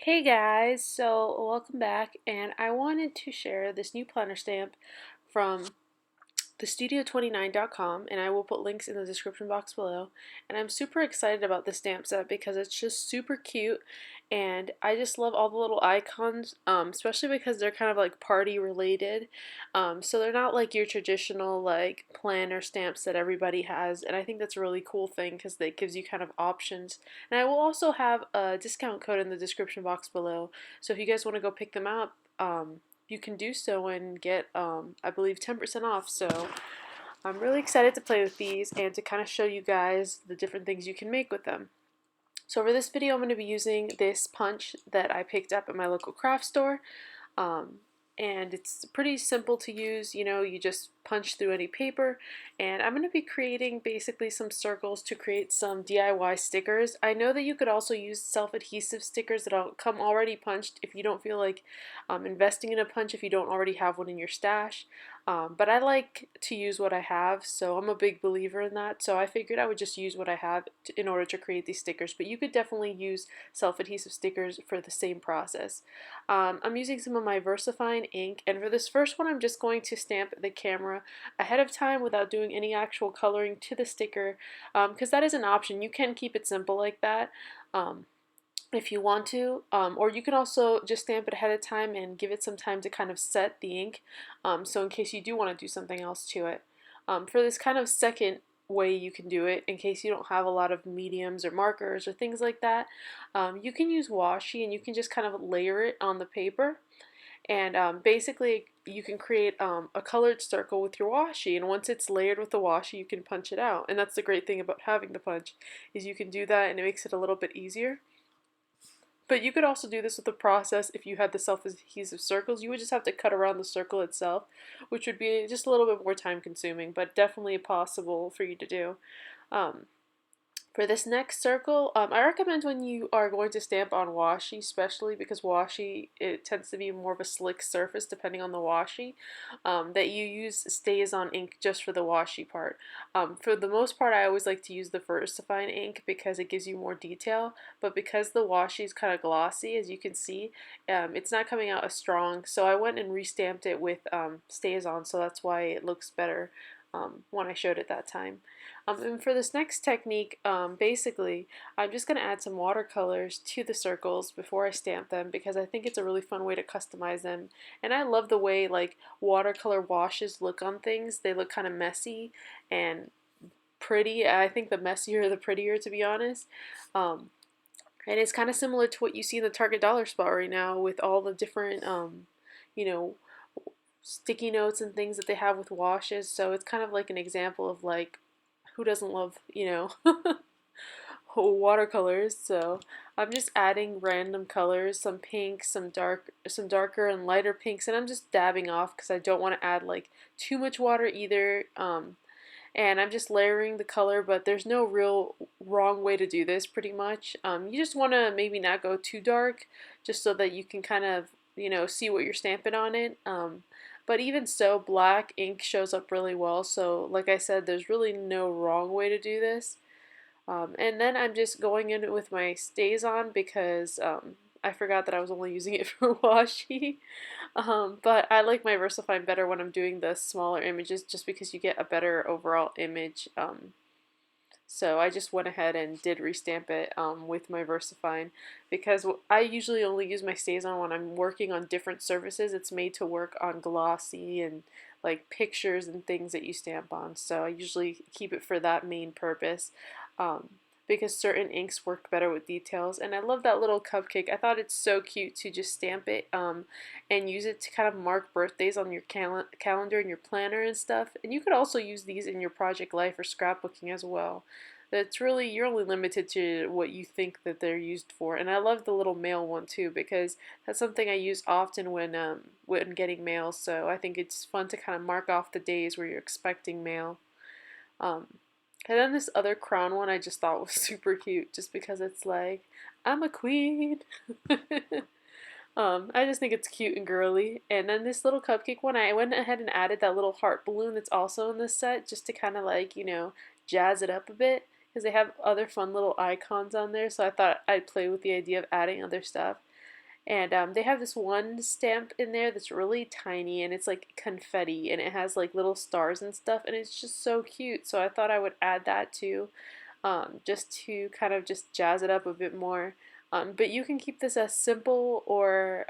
Hey guys, so welcome back, and I wanted to share this new planner stamp from thestudio29.com, and I will put links in the description box below. And I'm super excited about this stamp set because it's just super cute, and I just love all the little icons, especially because they're kind of like party related. So they're not like your traditional like planner stamps that everybody has, and I think that's a really cool thing because it gives you kind of options. And I will also have a discount code in the description box below, so if you guys want to go pick them up, you can do so and get, I believe, 10% off. So I'm really excited to play with these and to kind of show you guys the different things you can make with them. So for this video, I'm going to be using this punch that I picked up at my local craft store. Um, and it's pretty simple to use. You just punch through any paper, and I'm going to be creating basically some circles to create some DIY stickers. I know that you could also use self-adhesive stickers that come already punched if you don't feel like investing in a punch if you don't already have one in your stash. But I like to use what I have, so I'm a big believer in that. So I figured I would just use what I have in order to create these stickers, but you could definitely use self-adhesive stickers for the same process. I'm using some of my VersaFine ink, and for this first one I'm just going to stamp the camera ahead of time without doing any actual coloring to the sticker, because that is an option. You can keep it simple like that. If you want to, or you can also just stamp it ahead of time and give it some time to kind of set the ink, so in case you do want to do something else to it. For this kind of second way you can do it, in case you don't have a lot of mediums or markers or things like that, you can use washi and you can just kind of layer it on the paper, and basically you can create a colored circle with your washi, and once it's layered with the washi you can punch it out. And that's the great thing about having the punch, is you can do that and it makes it a little bit easier. But you could also do this with the process if you had the self-adhesive circles. You would just have to cut around the circle itself, which would be just a little bit more time consuming, but definitely possible for you to do. Um, for this next circle, I recommend when you are going to stamp on washi, especially because washi, it tends to be more of a slick surface depending on the washi, that you use StazOn ink just for the washi part. For the most part, I always like to use the VersaFine ink because it gives you more detail, but because the washi is kind of glossy, as you can see, it's not coming out as strong, so I went and restamped it with StazOn, so that's why it looks better when I showed it that time. And for this next technique, basically, I'm just going to add some watercolors to the circles before I stamp them because I think it's a really fun way to customize them. And I love the way like watercolor washes look on things. They look kind of messy and pretty. I think the messier the prettier, to be honest. And it's kind of similar to what you see in the Target dollar spot right now with all the different, you know, sticky notes and things that they have with washes. So it's kind of like an example of like, who doesn't love, watercolors. So I'm just adding random colors, some pinks, some darker and lighter pinks, and I'm just dabbing off because I don't want to add like too much water either. And I'm just layering the color, but there's no real wrong way to do this pretty much. You just want to maybe not go too dark just so that you can kind of, see what you're stamping on it. But even so, black ink shows up really well, so like I said, there's really no wrong way to do this. And then I'm just going in with my StazOn because I forgot that I was only using it for washi. But I like my VersaFine better when I'm doing the smaller images just because you get a better overall image. So I just went ahead and did restamp it with my VersaFine because I usually only use my StazOn when I'm working on different surfaces. It's made to work on glossy and like pictures and things that you stamp on. So I usually keep it for that main purpose. Because certain inks work better with details. And I love that little cupcake. I thought it's so cute to just stamp it and use it to kind of mark birthdays on your calendar and your planner and stuff. And you could also use these in your project life or scrapbooking as well. That's really, you're only limited to what you think that they're used for. And I love the little mail one too because that's something I use often when getting mail. So I think it's fun to kind of mark off the days where you're expecting mail. And then this other crown one I just thought was super cute just because it's like, I'm a queen. I just think it's cute and girly. And then this little cupcake one, I went ahead and added that little heart balloon that's also in this set just to kind of like, jazz it up a bit because they have other fun little icons on there. So I thought I'd play with the idea of adding other stuff. And they have this one stamp in there that's really tiny, and it's like confetti, and it has like little stars and stuff, and it's just so cute. So I thought I would add that too, just to kind of just jazz it up a bit more. But you can keep this as simple or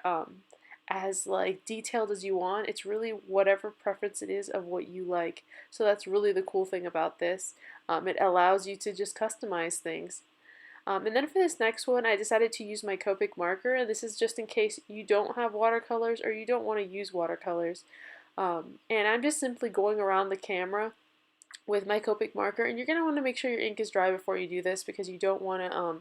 as like detailed as you want. It's really whatever preference it is of what you like. So that's really the cool thing about this. It allows you to just customize things. And then for this next one, I decided to use my Copic marker, and this is just in case you don't have watercolors or you don't want to use watercolors. And I'm just simply going around the camera with my Copic marker, and you're going to want to make sure your ink is dry before you do this because you don't want to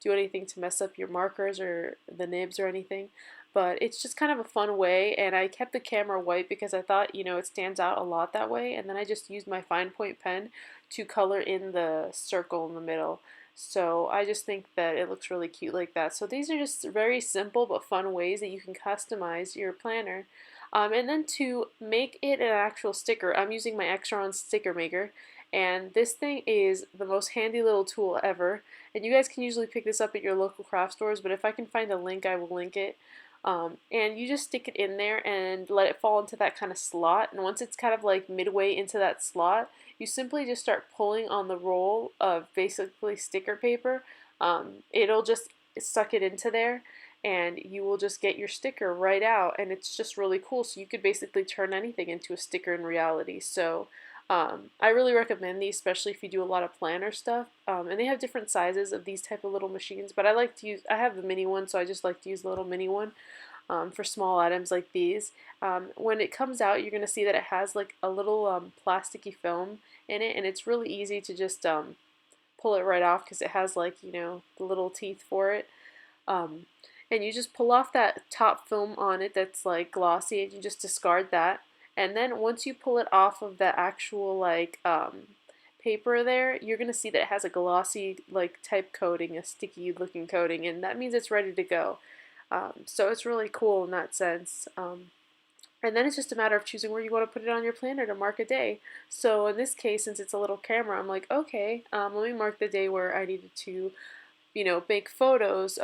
do anything to mess up your markers or the nibs or anything. But it's just kind of a fun way, and I kept the camera white because I thought, you know, it stands out a lot that way, and then I just used my fine point pen to color in the circle in the middle. So I just think that it looks really cute like that. So these are just very simple but fun ways that you can customize your planner. And then to make it an actual sticker, I'm using my StazOn sticker maker, and this thing is the most handy little tool ever. And you guys can usually pick this up at your local craft stores, but if I can find a link, I will link it. And you just stick it in there and let it fall into that kind of slot. And once it's kind of like midway into that slot, you simply just start pulling on the roll of basically sticker paper. It'll just suck it into there, and you will just get your sticker right out, and it's just really cool. So you could basically turn anything into a sticker in reality. So I really recommend these, especially if you do a lot of planner stuff. And they have different sizes of these type of little machines, but I have the mini one, so I just like to use the little mini one for small items like these. When it comes out, you're going to see that it has like a little plasticky film in it, and it's really easy to just pull it right off because it has like, you know, the little teeth for it. Um, and you just pull off that top film on it that's like glossy, and you just discard that. And then once you pull it off of the actual like paper there, you're gonna see that it has a glossy like type coating, a sticky looking coating, and that means it's ready to go. So it's really cool in that sense. And then it's just a matter of choosing where you want to put it on your planner to mark a day. So in this case, since it's a little camera, I'm like, okay, let me mark the day where I needed to, you know, make photos,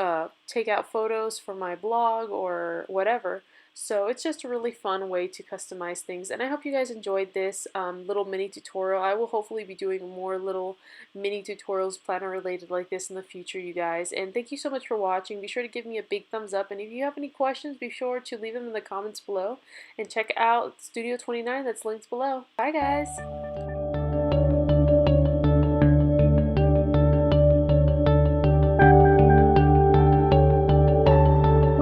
take out photos for my blog or whatever. So it's just a really fun way to customize things, and I hope you guys enjoyed this little mini tutorial. I will hopefully be doing more little mini tutorials planner related like this in the future, you guys. And thank you so much for watching. Be sure to give me a big thumbs up, and if you have any questions, be sure to leave them in the comments below, and check out Studio 29 that's linked below. Bye guys!